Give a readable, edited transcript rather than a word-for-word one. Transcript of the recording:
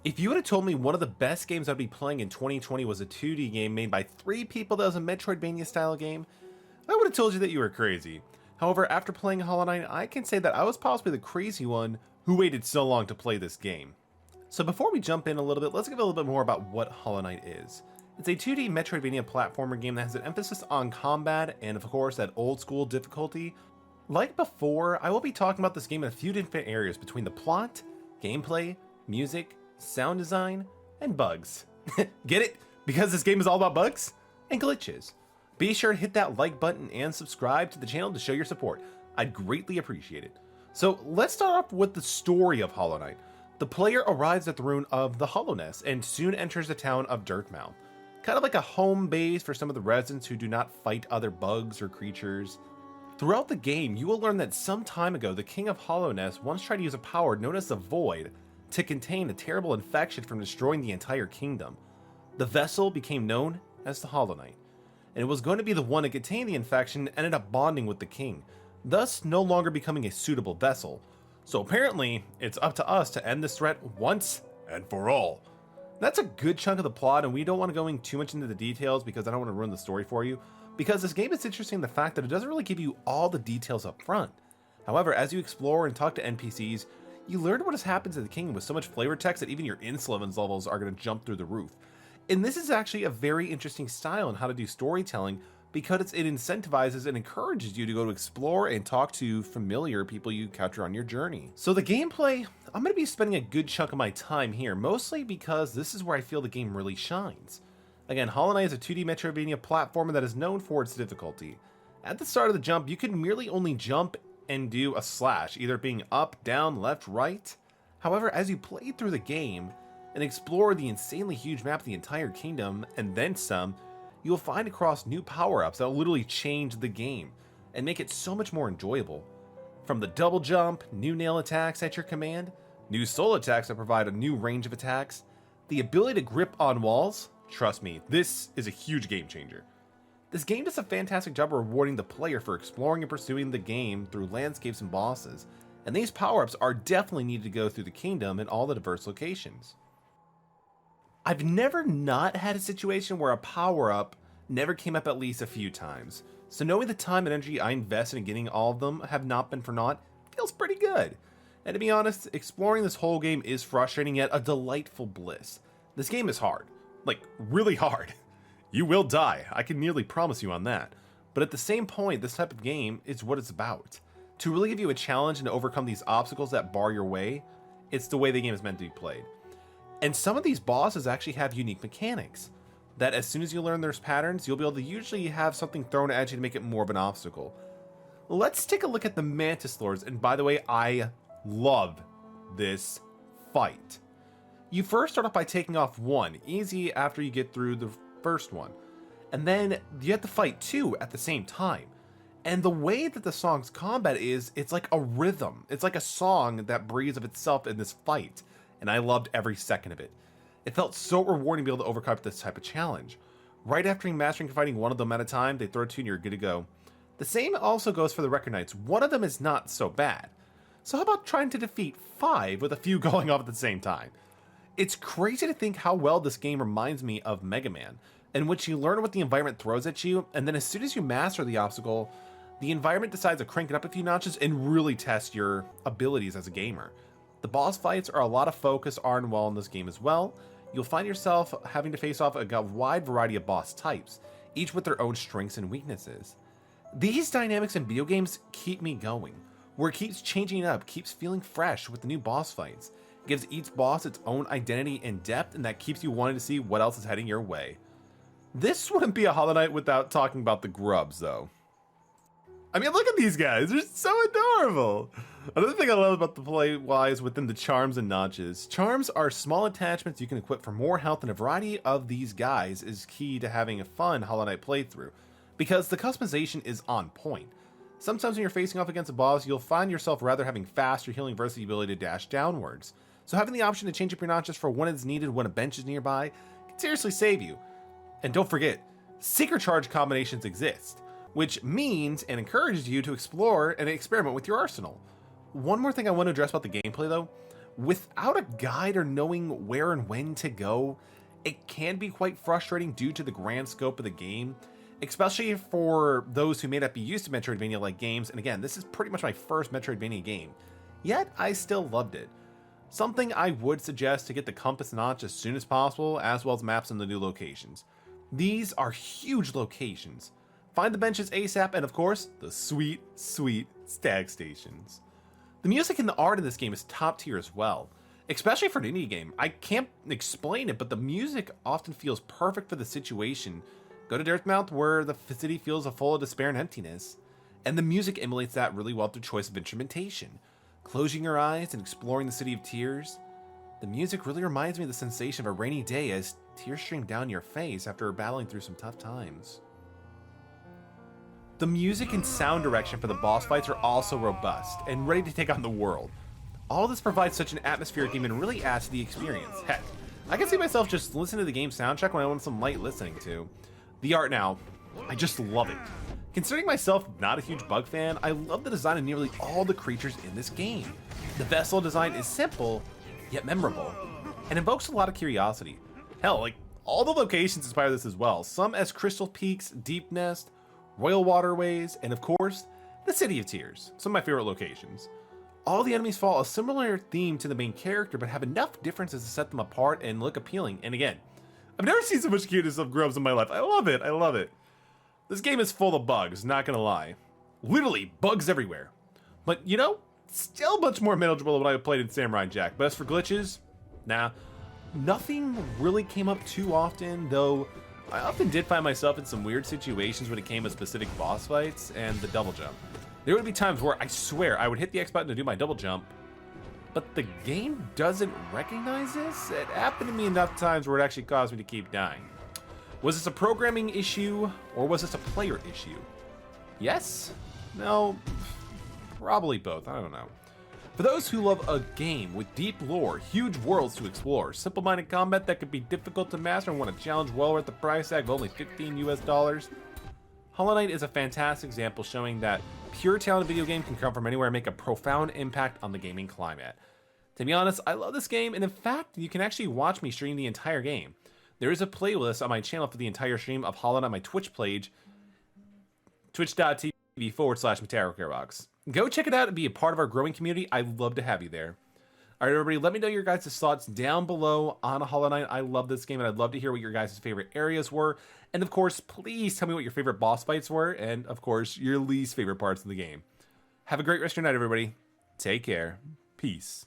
If you would have told me one of the best games I'd be playing in 2020 was a 2D game made by 3 people that was a Metroidvania style game, I would have told you that you were crazy. However, after playing Hollowknight, I can say that I was possibly the crazy one who waited so long to play this game. So before we jump in a little bit, let's give a little bit more about what Hollowknight is. It's a 2D Metroidvania platformer game that has an emphasis on combat and of course that old school difficulty. Like before, I will be talking about this game in a few different areas between the plot, gameplay, music, sound design, and bugs. Get it? Because this game is all about bugs and glitches. Be sure to hit that like button and subscribe to the channel to show your support. I'd greatly appreciate it. So let's start off with the story of Hollowknight. The player arrives at the ruin of the Hollowness and soon enters the town of Dirtmouth. Kind of like a home base for some of the residents who do not fight other bugs or creatures. Throughout the game, you will learn that some time ago, the king of Hollowness once tried to use a power known as the Void to contain a terrible infection from destroying the entire kingdom. The vessel became known as the Hollowknight, and it was going to be the one to contain the infection and ended up bonding with the king, thus no longer becoming a suitable vessel. So apparently, it's up to us to end this threat once and for all. That's a good chunk of the plot, and we don't want to go in too much into the details because I don't want to ruin the story for you, because this game is interesting in the fact that it doesn't really give you all the details up front. However, as you explore and talk to NPCs, you learn what has happened to the king with so much flavor text that even your insolence levels are going to jump through the roof. And this is actually a very interesting style on how to do storytelling because it incentivizes and encourages you to go to explore and talk to familiar people you encounter on your journey. So the gameplay, I'm going to be spending a good chunk of my time here, mostly because this is where I feel the game really shines. Again, Hollowknight is a 2D Metroidvania platformer that is known for its difficulty. At the start of the jump, you can merely only jump and do a slash, either being up, down, left, right. However, as you play through the game and explore the insanely huge map of the entire kingdom, and then some, you'll find across new power-ups that will literally change the game and make it so much more enjoyable. From the double jump, new nail attacks at your command, new soul attacks that provide a new range of attacks, the ability to grip on walls. Trust me, this is a huge game changer. This game does a fantastic job of rewarding the player for exploring and pursuing the game through landscapes and bosses, and these power-ups are definitely needed to go through the kingdom and all the diverse locations. I've never not had a situation where a power-up never came up at least a few times, so knowing the time and energy I invested in getting all of them have not been for naught feels pretty good. And to be honest, exploring this whole game is frustrating yet a delightful bliss. This game is hard. Like, really hard. You will die, I can nearly promise you on that. But at the same point, this type of game is what it's about. To really give you a challenge and to overcome these obstacles that bar your way, it's the way the game is meant to be played. And some of these bosses actually have unique mechanics, that as soon as you learn their patterns, you'll be able to usually have something thrown at you to make it more of an obstacle. Let's take a look at the Mantis Lords, and by the way, I love this fight. You first start off by taking off one, easy after you get through the first one. And then you have to fight two at the same time. And the way that the song's combat is, it's like a rhythm. It's like a song that breathes of itself in this fight. And I loved every second of it. It felt so rewarding to be able to overcome this type of challenge. Right after mastering fighting one of them at a time, they throw two and you're good to go. The same also goes for the Record Knights. One of them is not so bad. So how about trying to defeat 5 with a few going off at the same time? It's crazy to think how well this game reminds me of Mega Man, in which you learn what the environment throws at you, and then as soon as you master the obstacle, the environment decides to crank it up a few notches and really test your abilities as a gamer. The boss fights are a lot of focus on well in this game as well. You'll find yourself having to face off a wide variety of boss types, each with their own strengths and weaknesses. These dynamics in video games keep me going, where it keeps changing up, keeps feeling fresh with the new boss fights. Gives each boss its own identity and depth, and that keeps you wanting to see what else is heading your way. This wouldn't be a Hollowknight without talking about the Grubs, though. I mean, look at these guys, they're so adorable! Another thing I love about the play lies within the charms and notches. Charms are small attachments you can equip for more health, and a variety of these guys is key to having a fun Hollowknight playthrough, because the customization is on point. Sometimes when you're facing off against a boss, you'll find yourself rather having faster healing versus the ability to dash downwards. So having the option to change up your notches for when it's needed when a bench is nearby can seriously save you. And don't forget, secret charge combinations exist, which means and encourages you to explore and experiment with your arsenal. One more thing I want to address about the gameplay though, Without a guide or knowing where and when to go, it can be quite frustrating due to the grand scope of the game, especially for those who may not be used to Metroidvania-like games, and again, this is pretty much my first Metroidvania game, yet I still loved it. Something I would suggest to get the compass notch as soon as possible, as well as maps in the new locations. These are huge locations. Find the benches ASAP, and of course, the sweet, sweet stag stations. The music and the art in this game is top tier as well, especially for an indie game. I can't explain it, but the music often feels perfect for the situation. Go to Dirtmouth, where the city feels full of despair and emptiness, and the music emulates that really well through choice of instrumentation. Closing your eyes and exploring the City of Tears, the music really reminds me of the sensation of a rainy day as tears stream down your face after battling through some tough times. The music and sound direction for the boss fights are also robust and ready to take on the world. All this provides such an atmospheric game and really adds to the experience. Heck, I can see myself just listening to the game soundtrack when I want some light listening to. The art now, I just love it. Considering myself not a huge bug fan, I love the design of nearly all the creatures in this game. The vessel design is simple, yet memorable, and invokes a lot of curiosity. Hell, like, all the locations inspire this as well, some as Crystal Peaks, Deep Nest, Royal Waterways, and of course, the City of Tears, some of my favorite locations. All the enemies follow a similar theme to the main character, but have enough differences to set them apart and look appealing. And again, I've never seen so much cuteness of Grubs in my life. I love it, I love it. This game is full of bugs, not gonna lie. Literally, bugs everywhere. But, you know, still much more manageable than what I played in Samurai Jack. But as for glitches, nah. Nothing really came up too often, though I often did find myself in some weird situations when it came to specific boss fights and the double jump. There would be times where I swear I would hit the X button to do my double jump, but the game doesn't recognize this. It happened to me enough times where it actually caused me to keep dying. Was this a programming issue, or was this a player issue? Yes? No? Probably both, I don't know. For those who love a game with deep lore, huge worlds to explore, simple-minded combat that could be difficult to master and want a challenge well worth the price tag of only $15 US, Hollowknight is a fantastic example showing that pure talent in a video game can come from anywhere and make a profound impact on the gaming climate. To be honest, I love this game, and in fact, you can actually watch me stream the entire game. There is a playlist on my channel for the entire stream of Hollowknight on my Twitch page, twitch.tv/Aerox. Go check it out and be a part of our growing community. I'd love to have you there. All right, everybody, let me know your guys' thoughts down below on Hollowknight. I love this game, and I'd love to hear what your guys' favorite areas were. And, of course, please tell me what your favorite boss fights were, and, of course, your least favorite parts of the game. Have a great rest of your night, everybody. Take care. Peace.